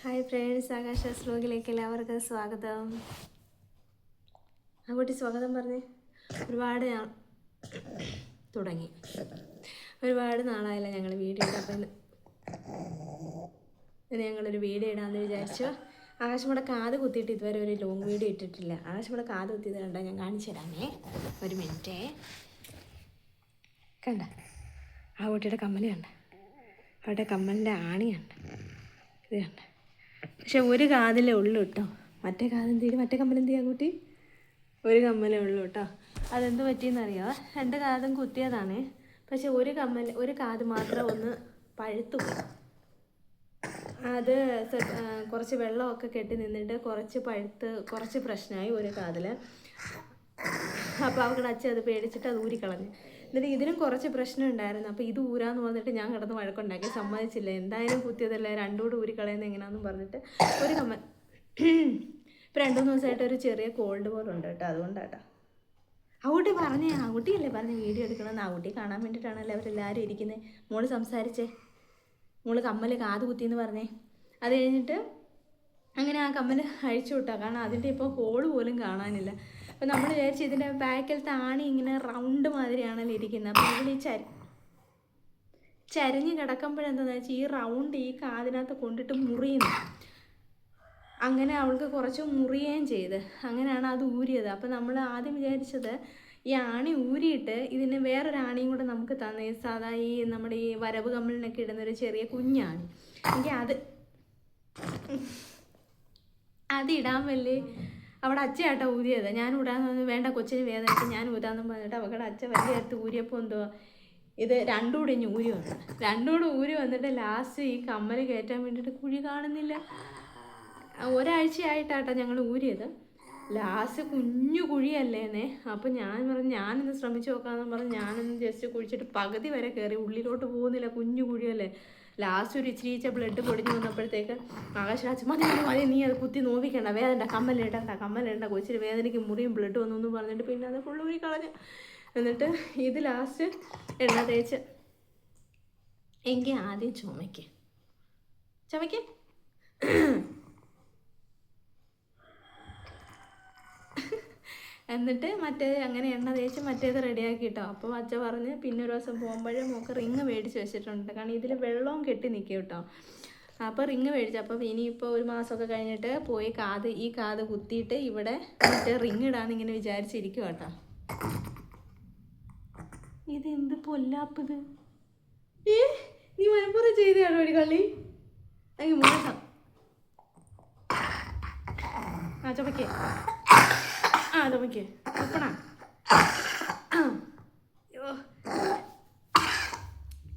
Hi friends, ആകാശ സ്ലോഗിലേക്ക് എല്ലാവർക്കും സ്വാഗതം. അങ്ങോട്ട് സ്വാഗതം പറഞ്ഞേ. ഒരുപാട് തുടങ്ങി ഒരുപാട് നാളായല്ല ഞങ്ങൾ വീഡിയോ ഇടാം. അപ്പം ഇന്ന് ഞങ്ങളൊരു വീഡിയോ ഇടാമെന്ന് വിചാരിച്ചു. ആകാശം കൂടെ കാത് കുത്തിയിട്ട് ഇതുവരെ ഒരു ലോങ് വീഡിയോ ഇട്ടിട്ടില്ല. ആകാശം കൂടെ കാത് കുത്തിയത് കണ്ട ഞാൻ കാണിച്ചു തരാമേ. ഒരു മിനിറ്റേ. കണ്ട ആ കുട്ടിയുടെ കമ്മൽ കണ്ട, അവിടെ കമ്മലിൻ്റെ ആണിയുണ്ട്. ഇത് കണ്ട. പക്ഷെ ഒരു കാതിലേ ഉള്ളൂ കേട്ടോ. മറ്റേ കാതെന്ത് മറ്റേ കമ്മലെന്ത് ചെയ്യാൻ കൂട്ടി? ഒരു കമ്മലേ ഉള്ളൂ കേട്ടോ. അതെന്ത് പറ്റിയെന്നറിയോ? രണ്ട് കാതും കുത്തിയതാണ്. പക്ഷെ ഒരു കാത് മാത്രം ഒന്ന് പഴുത്തു പോയി. അത് കുറച്ച് വെള്ളമൊക്കെ കെട്ടി നിന്നിട്ട് കുറച്ച് പ്രശ്നമായി ഒരു കാതിൽ. അപ്പോൾ അവരുടെ അച്ഛൻ അത് പേടിച്ചിട്ട് അത് ഊരിക്കളഞ്ഞു. എന്നിട്ട് ഇതിനും കുറച്ച് പ്രശ്നം ഉണ്ടായിരുന്നു. അപ്പോൾ ഇത് ഊരാന്ന് പറഞ്ഞിട്ട് ഞാൻ കിടന്ന് വഴക്കുണ്ടാക്കി, സമ്മതിച്ചില്ല. എന്തായാലും കുത്തിയതല്ലേ, രണ്ടുകൂടെ ഊരിക്കളയുന്നത് എങ്ങനെയാണെന്ന് പറഞ്ഞിട്ട് ഒരു കമ്മൽ. ഇപ്പോൾ 2-3 ദിവസമായിട്ട് ഒരു ചെറിയ കോൾഡ് പോലെ ഉണ്ട് കേട്ടോ. അതുകൊണ്ടാട്ടോ ആകുട്ടി പറഞ്ഞേ. ആകുട്ടിയല്ലേ പറഞ്ഞ് വീഡിയോ എടുക്കണമെന്ന്. ആകുട്ടി കാണാൻ വേണ്ടിയിട്ടാണല്ലോ അവരെല്ലാവരും ഇരിക്കുന്നത്. മോള് സംസാരിച്ചേ. മോള് കമ്മൽ കാത് കുത്തിയെന്ന് പറഞ്ഞേ. അത് കഴിഞ്ഞിട്ട് അങ്ങനെ ആ കമ്മൽ അഴിച്ചു വിട്ടാൽ, കാരണം അതിൻ്റെ ഇപ്പോൾ ഹോള് പോലും കാണാനില്ല. അപ്പോൾ നമ്മൾ വിചാരിച്ച് ഇതിൻ്റെ ബാക്കിലത്തെ ആണി ഇങ്ങനെ റൗണ്ട് മാതിരിയാണല്ലോ ഇരിക്കുന്നത്. അപ്പോൾ ഇവിടെ ഈ ചരിഞ്ഞ് കിടക്കുമ്പോഴെന്താണെന്ന് വെച്ചാൽ ഈ റൗണ്ട് ഈ കാതിനകത്ത് കൊണ്ടിട്ട് മുറിയുന്നു. അങ്ങനെ അവൾക്ക് കുറച്ച് മുറിയുകയും ചെയ്ത്. അങ്ങനെയാണ് അത് ഊരിയത്. അപ്പോൾ നമ്മൾ ആദ്യം വിചാരിച്ചത് ഈ ആണി ഊരിയിട്ട് ഇതിന് വേറൊരു ആണിയും കൂടെ നമുക്ക് തന്നെ, സാധാ ഈ നമ്മുടെ ഈ വരവ് കമ്മലിനൊക്കെ ഇടുന്നൊരു ചെറിയ കുഞ്ഞാണി, എങ്കിൽ അതിടാൻ വലിയ അവിടെ അച്ഛയാട്ടോ ഊരിയത്. ഞാൻ ഊരാന്ന് വേണ്ട, കൊച്ചിന് വേദനയ്ക്ക് ഞാൻ ഊരാന്നും പറഞ്ഞിട്ട് അവരുടെ അച്ഛൻ വലിയ അടുത്ത് ഊരിയപ്പോൾ എന്തോ ഇത് രണ്ടുകൂടെ ഇനി ഊരി വന്നു. രണ്ടുകൂടെ ഊരി വന്നിട്ട് ലാസ്റ്റ് ഈ കമ്മൽ കയറ്റാൻ വേണ്ടിയിട്ട് കുഴി കാണുന്നില്ല. ഒരാഴ്ചയായിട്ടാട്ടോ ഞങ്ങൾ ഊരിയത്. ലാസ്റ്റ് കുഞ്ഞു കുഴിയല്ലേന്നേ. അപ്പോൾ ഞാൻ പറഞ്ഞു ഞാനൊന്ന് ശ്രമിച്ചു നോക്കാമെന്ന് പറഞ്ഞ് ഞാനൊന്ന് ജസ്റ്റ് കുഴിച്ചിട്ട് പകുതി വരെ കയറി. ഉള്ളിലോട്ട് പോകുന്നില്ല, കുഞ്ഞു കുഴിയല്ലേ. ലാസ്റ്റ് ഒരു ഇച്ചിരിച്ച ബ്ലഡ് പൊടിഞ്ഞു വന്നപ്പോഴത്തേക്ക് ആകാശരാജ് മതി നീ അത് കുത്തി നോവിക്കണ്ട, വേദന കമ്മലിടണ്ട കൊച്ചിന് വേദനയ്ക്ക് മുറിയും ബ്ലഡ് വന്നു പറഞ്ഞിട്ട് പിന്നെ അത് ഫുള്ള് ഊരി കളഞ്ഞു. എന്നിട്ട് ഇത് ലാസ്റ്റ് എണ്ണ തേച്ച് എങ്കിൽ ആദ്യം ചുമയ്ക്ക് എന്നിട്ട് അങ്ങനെ എണ്ണ തേച്ച് മറ്റേത് റെഡിയാക്കി കേട്ടോ. അപ്പോൾ അച്ഛ പറഞ്ഞ് പിന്നെ ഒരു ദിവസം പോകുമ്പോഴേ മോൾക്ക് റിങ് മേടിച്ച് വെച്ചിട്ടുണ്ട്. കാരണം ഇതിൽ വെള്ളവും കെട്ടി നിൽക്കും കേട്ടോ. അപ്പോൾ റിങ് മേടിച്ചു. അപ്പോൾ ഇനിയിപ്പോൾ 1 മാസമൊക്കെ കഴിഞ്ഞിട്ട് പോയി ഈ കാത് കുത്തിയിട്ട് ഇവിടെ മറ്റേ റിങ് ഇടാന്ന് ഇങ്ങനെ വിചാരിച്ചിരിക്കും കേട്ടോ. ഇതെന്ത് പൊല്ലാപ്പത്? നീ മനപ്പുറം ചെയ്തതാണോ ഒരു കളി? അങ്ങ് മോശം. ചുമക്കേ ചുമക്കേ ഉപ്പണ.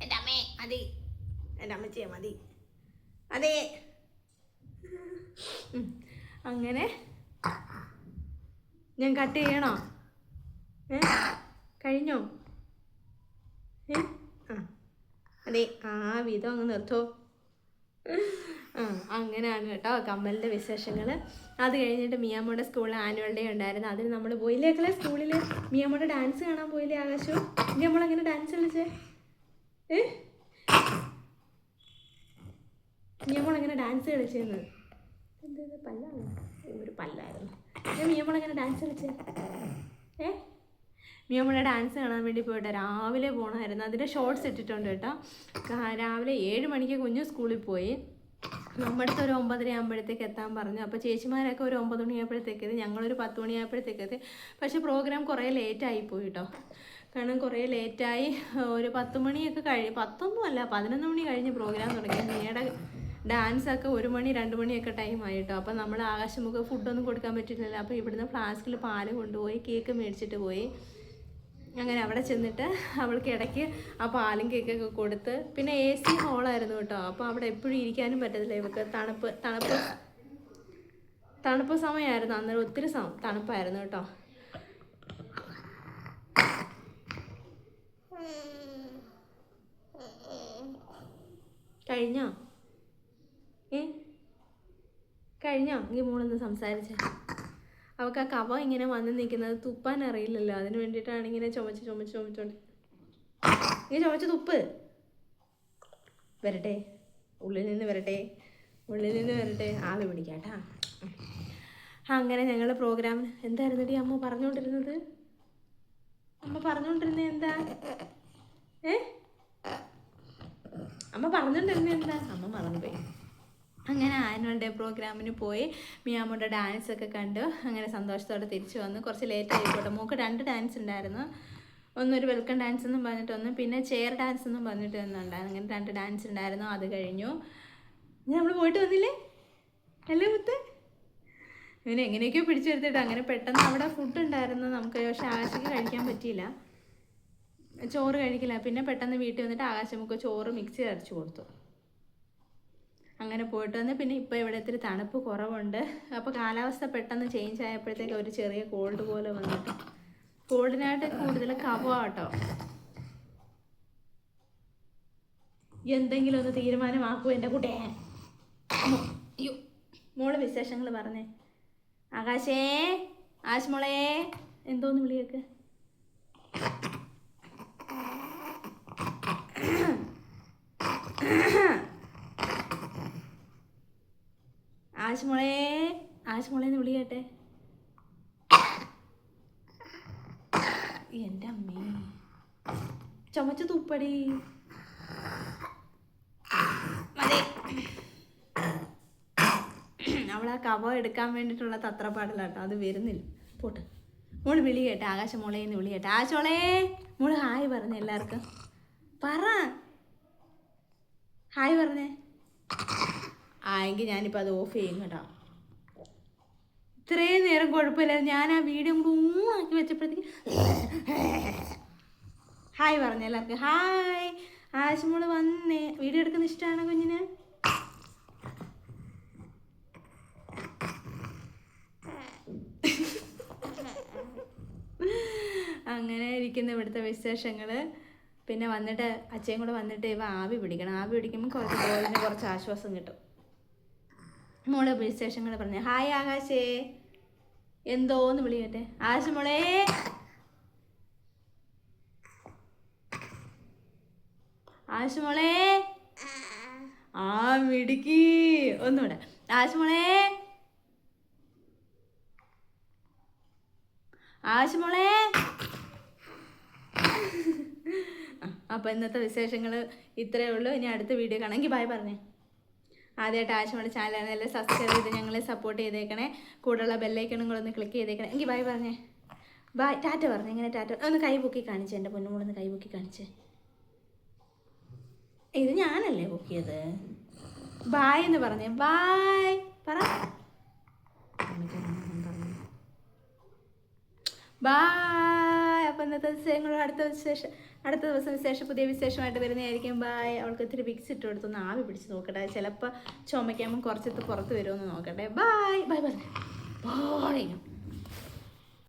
എൻ്റെ അമ്മേ മതി, എൻ്റെ അമ്മച്ചിയെ മതി, അതെ. അങ്ങനെ ഞാൻ കട്ട് ചെയ്യണോ? കഴിഞ്ഞോ? അതെ, ആ വിധം അങ്ങ് നിർത്തോ. അങ്ങനെയാണ് കേട്ടോ കമ്മലിൻ്റെ വിശേഷങ്ങൾ. അത് കഴിഞ്ഞിട്ട് മിയാമ്മയുടെ സ്കൂളിൽ ആനുവൽ ഡേ ഉണ്ടായിരുന്നു. അതിന് നമ്മൾ പോയില്ലേക്കളെ. സ്കൂളിൽ മിയാമ്മയുടെ ഡാൻസ് കാണാൻ പോയില്ലേ ആകാശം? ഇനി നമ്മളെങ്ങനെ ഡാൻസ് കളിച്ചേ? മിയാമ്മളെങ്ങനെ ഡാൻസ് കളിച്ചെന്ന്? എന്തത് പല്ലാണ്? ഒരു പല്ലായിരുന്നു. മിയാമ്മളെങ്ങനെ ഡാൻസ് കളിച്ചേ? മിയാമ്മയുടെ ഡാൻസ് കാണാൻ വേണ്ടി പോയിട്ട് രാവിലെ പോകണമായിരുന്നു. അതിൻ്റെ ഷോർട്സ് ഇട്ടിട്ടുണ്ട് കേട്ടോ. രാവിലെ 7 മണിക്ക് കുഞ്ഞു സ്കൂളിൽ പോയി. നമ്മുടെ അടുത്ത് ഒരു 9:30 ആകുമ്പോഴത്തേക്ക് എത്താൻ പറഞ്ഞു. അപ്പോൾ ചേച്ചിമാരൊക്കെ ഒരു 9 മണിയായപ്പോഴത്തേക്ക് എത്തി, ഞങ്ങളൊരു 10 മണിയായപ്പോഴത്തേക്ക് എത്തി. പക്ഷേ പ്രോഗ്രാം കുറേ ലേറ്റായിപ്പോയി കേട്ടോ. കാരണം കുറേ ലേറ്റായി. ഒരു 10 മണിയൊക്കെ 11 മണി കഴിഞ്ഞ് പ്രോഗ്രാം തുടങ്ങി. മിയയുടെ ഡാൻസൊക്കെ 1 മണി 2 മണിയൊക്കെ ടൈമായി കേട്ടോ. അപ്പോൾ നമ്മൾ ആകാശമുഖ ഫുഡൊന്നും കൊടുക്കാൻ പറ്റിയിട്ടില്ല. അപ്പോൾ ഇവിടുന്ന് ഫ്ലാസ്കിൽ പാല് കൊണ്ടുപോയി കേക്ക് മേടിച്ചിട്ട് പോയി. അങ്ങനെ അവിടെ ചെന്നിട്ട് അവൾക്ക് ഇടയ്ക്ക് ആ പാലും കേക്കൊക്കെ കൊടുത്ത്, പിന്നെ AC ഹോളായിരുന്നു കേട്ടോ. അപ്പോൾ അവിടെ എപ്പോഴും ഇരിക്കാനും പറ്റത്തില്ല. ഇവർക്ക് തണുപ്പ് സമയമായിരുന്നു അന്നേരം. ഒത്തിരി തണുപ്പായിരുന്നു കേട്ടോ. കഴിഞ്ഞോ ഈ മോളൊന്ന് സംസാരിച്ചേ. അവൾക്ക് ആ കഫം ഇങ്ങനെ വന്ന് നിൽക്കുന്നത് തുപ്പാൻ അറിയില്ലല്ലോ. അതിന് വേണ്ടിയിട്ടാണ് ഇങ്ങനെ ചുമച്ചോണ്ട്. നീ ചുമച്ച് തുപ്പ്. വരട്ടെ, ഉള്ളിൽ നിന്ന് വരട്ടെ. ഉള്ളിൽ നിന്ന് വരട്ടെ, ആവി പിടിക്കാട്ടാ. അങ്ങനെ ഞങ്ങൾ പ്രോഗ്രാമിന് എന്തായിരുന്നടി അമ്മ പറഞ്ഞുകൊണ്ടിരുന്നത്? അമ്മ പറഞ്ഞുകൊണ്ടിരുന്നത് എന്താ? അമ്മ പറഞ്ഞുകൊണ്ടിരുന്നത് എന്താ? അമ്മ മറന്നുപോയി. അങ്ങനെ ആനുവൽ ഡേ പ്രോഗ്രാമിന് പോയി മിയാമ്മയുടെ ഡാൻസൊക്കെ കണ്ടു. അങ്ങനെ സന്തോഷത്തോടെ തിരിച്ചു വന്നു. കുറച്ച് ലേറ്റ് ആയിക്കോട്ടെ. മോൾക്ക് 2 ഡാൻസ് ഉണ്ടായിരുന്നു. ഒന്നൊരു വെൽക്കം ഡാൻസ് എന്നും പറഞ്ഞിട്ടൊന്ന്, പിന്നെ ചെയർ ഡാൻസ് എന്നും പറഞ്ഞിട്ട് ഒന്നുണ്ടായിരുന്നു. അങ്ങനെ 2 ഡാൻസ് ഉണ്ടായിരുന്നു. അത് കഴിഞ്ഞു നമ്മൾ പോയിട്ട് വന്നില്ലേ അല്ലേ മുത്ത്? ഇവന് എങ്ങനെയൊക്കെയോ പിടിച്ചെടുത്തിട്ട് അങ്ങനെ പെട്ടെന്ന് അവിടെ ഫുഡ് ഉണ്ടായിരുന്നു നമുക്ക്. പക്ഷെ ആകാശയ്ക്ക് കഴിക്കാൻ പറ്റിയില്ല, ചോറ് കഴിക്കില്ല. പിന്നെ പെട്ടെന്ന് വീട്ടിൽ വന്നിട്ട് ആകാശമുക്ക് ചോറ് മിക്സി അരച്ചു കൊടുത്തു. അങ്ങനെ പോയിട്ട് വന്ന് പിന്നെ ഇപ്പോൾ ഇവിടെ ഇത്തിരി തണുപ്പ് കുറവുണ്ട്. അപ്പോൾ കാലാവസ്ഥ പെട്ടെന്ന് ചേഞ്ച് ആയപ്പോഴത്തേക്ക് ഒരു ചെറിയ കോൾഡ് പോലെ വന്നിട്ട്, കോൾഡിനായിട്ട് കൂടുതൽ കഫാട്ടോ. എന്തെങ്കിലും ഒന്ന് തീരുമാനമാക്കൂ എൻ്റെ കുട്ടിയെ. അയ്യോ, മോള് വിശേഷങ്ങൾ പറഞ്ഞേ. ആകാശേ, ആശ്മോളെ, എന്തോന്ന് വിളിയൊക്കെ? ആശ്മോളെ, ആശ്മോളേന്ന് വിളിക്കട്ടെ. എൻ്റെ അമ്മേ, ചുമച്ച് തുപ്പടി. മതി. അവളാ കവ എടുക്കാൻ വേണ്ടിയിട്ടുള്ള തത്രപ്പാടിലാട്ടോ, അത് വരുന്നില്ല. പോട്ട് മോള് വിളി കേട്ടെ, ആകാശ മോളേന്ന് വിളി കേട്ടെ. ആശോളേ, മോള് ഹായ് പറഞ്ഞേ എല്ലാവർക്കും. പറ ഹായ് പറഞ്ഞേ. എങ്കിൽ ഞാനിപ്പോൾ അത് ഓഫ് ചെയ്യും കേട്ടോ. ഇത്രയും നേരം കുഴപ്പമില്ല, ഞാൻ ആ വീഡിയോ ആക്കി വെച്ചപ്പോഴത്തേക്ക് ഹായ് പറഞ്ഞേ എല്ലാവർക്കും. ഹായ്, ആശമോള് വന്നേ. വീഡിയോ എടുക്കുന്ന ഇഷ്ടമാണോ കുഞ്ഞിന്? അങ്ങനെ ഇരിക്കുന്ന ഇവിടുത്തെ വിശേഷങ്ങൾ. പിന്നെ വന്നിട്ട് അച്ഛയും കൂടെ വന്നിട്ട് ഇവ ആവി പിടിക്കണം. ആവി പിടിക്കുമ്പോൾ കുറച്ച് ബോളിന് കുറച്ച് ആശ്വാസം കിട്ടും. മോളെ വിശേഷങ്ങൾ പറഞ്ഞേ. ഹായ് ആകാശേ, എന്തോന്ന് വിളിക്കട്ടെ. ആശമോളെ, ആശമോളെ, മിടുക്കി. ഒന്നുകൂടെ. ആശമോളെ, ആശമോളെ. അപ്പോൾ ഇന്നത്തെ വിശേഷങ്ങൾ ഇത്രയേ ഉള്ളൂ. ഇനി അടുത്ത വീഡിയോ കാണാമെങ്കിൽ ബൈ പറഞ്ഞേ. ആദ്യമായിട്ട് ആശമോളുടെ ചാനലാണെല്ലാം സബ്സ്ക്രൈബ് ചെയ്ത് ഞങ്ങളെ സപ്പോർട്ട് ചെയ്തേക്കണേ. കൂടെയുള്ള ബെല്ലൈക്കണും കൂടെ ഒന്ന് ക്ലിക്ക് ചെയ്തേക്കണേ. എങ്കിൽ ബൈ പറഞ്ഞേ. ബൈ, ടാറ്റ പറഞ്ഞേ. എങ്ങനെ ടാറ്റ? ഒന്ന് കൈ പൊക്കി കാണിച്ചേ എൻ്റെ പൊന്നുമോളൊന്ന് കൈ പൊക്കി കാണിച്ചേ. ഇത് ഞാനല്ലേ പൊക്കിയത്? ബായ് എന്ന് പറഞ്ഞേ. ബായ് പറ. ബായ്. അപ്പം ഇന്നത്തെ വിശേഷങ്ങൾ അടുത്ത ദിവസം പുതിയ വിശേഷമായിട്ട് വരുന്നതായിരിക്കും. ബായ്. അവൾക്ക് ഇത്തിരി വിക്സ് ഇട്ട് കൊടുത്തൊന്ന് ആവി പിടിച്ച് നോക്കട്ടെ. ചിലപ്പോൾ ചുമയ്ക്കുമ്പം കുറച്ചിട്ട് പുറത്ത് വരുമെന്ന് നോക്കട്ടെ. ബായ് ബൈ പറഞ്ഞു.